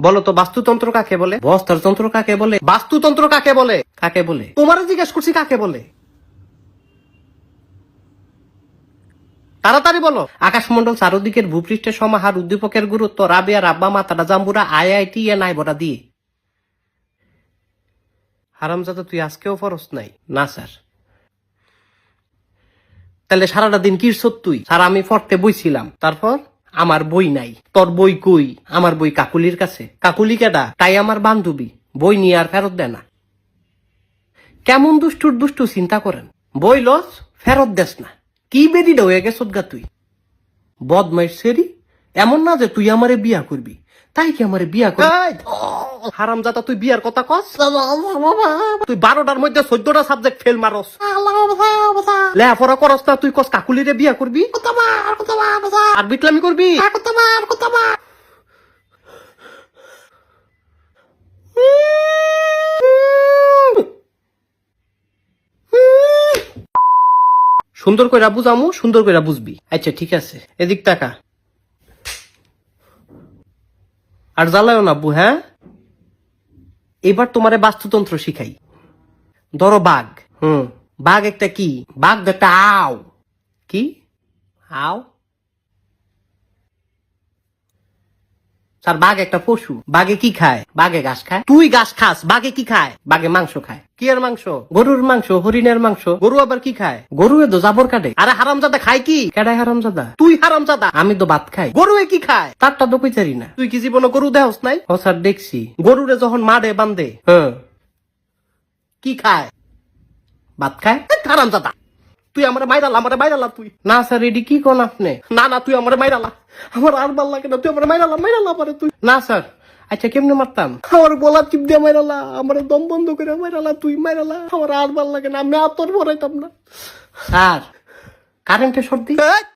বলো তো বাস্তুতন্ত্র কাকে বলে? বস্ত্রতন্ত্র কাকে বলে? বাস্তুতন্ত্র কাকে বলে? কাকে বলে? তোমারও জিজ্ঞেস করছি কাকে বলে। তাড়াতাড়ি বলো। আকাশমন্ডল চারদিকের ভূপৃষ্ঠের সমাহার, উদ্দীপকের গুরুত্ব, রাবিয়া রাব্বা মাতারা জাম্বুরা IIT এ নাই বড়া দিয়ে। হারামজাদা তুই আজকেও ফরস নাই? না স্যার। তাহলে সারাটা দিন কি তুই? স্যার আমি পড়তে বইছিলাম। তারপর? আমার বই নাই। তোর বই কই? আমার বই কাকুলির কাছে। কাকুলি কেডা? তাই আমার বান্ধবী। বই নিয়ে আর ফেরত দেয় না। কেমন দুষ্টুর দুষ্টু চিন্তা করেন। বই লস ফেরত দেস না। কি বেরিটা হয়ে গেছ গা তুই? বদমাইশ সেরি। এমন না যে তুই আমারে বিয়া করবি। তাই কি আমারে বিয়া করবি? হারামজাদা তুই বিয়ার কথা কস? তুই 12টার মধ্যে 14টা সাবজেক্ট ফেল মারস। লেখাপড়া করস না, তুই কস কাকুলিরে বিয়া করবি আর বিটলামি করবি। সুন্দর কইরা বুঝামু, সুন্দর কইরা বুঝবি। আচ্ছা ঠিক আছে, এদিক টাকা আর জ্বালায়ও না আব্বু। হ্যাঁ, এবার তোমারে বাস্তুতন্ত্র শিখাই। ধরো বাঘ। বাঘ একটা কি? বাঘ একটা আও। কি আও? স্যার বাঘ একটা পশু। বাঘে কি খায়? বাঘে ঘাস খায়। তুই ঘাস খাস, বাঘে কি খায়? বাঘে মাংস খায়। কি এর মাংস? গরুর মাংস, হরিণের মাংস। গরু আবার কি খায়? গরু তো জাবর কাটে। আরে হারামজাদা খায় কি? কেডায় হারামজাদা? তুই হারামজাদা। আমি তো ভাত খাই। গরু কি খায়? তারটা তো কইতারি না। তুই কি জীবনে গরু দেহস নাই? ও স্যার দেখছি। গরুরে যখন মারে বান্ধে কি খায়? ভাত খায়। হারামজাদা তুই আমার মাইরালা তুই। না স্যার এডি কি কোন আপনি? না তুই আমার মাইরালা। আমার আর ভাল লাগে না, তুই আমার মাইরালা পারে তুই। না স্যার। আচ্ছা কেমনে মারতাম? আমার গলা টিপ দিয়ে মাইরালা, আমার দম বন্ধ করে মাইরালা, তুই মাইরালা। আমার আর ভাল লাগে না, আমি আর তোর ভরাইতাম না। স্যার কারেন্টে সর্দি।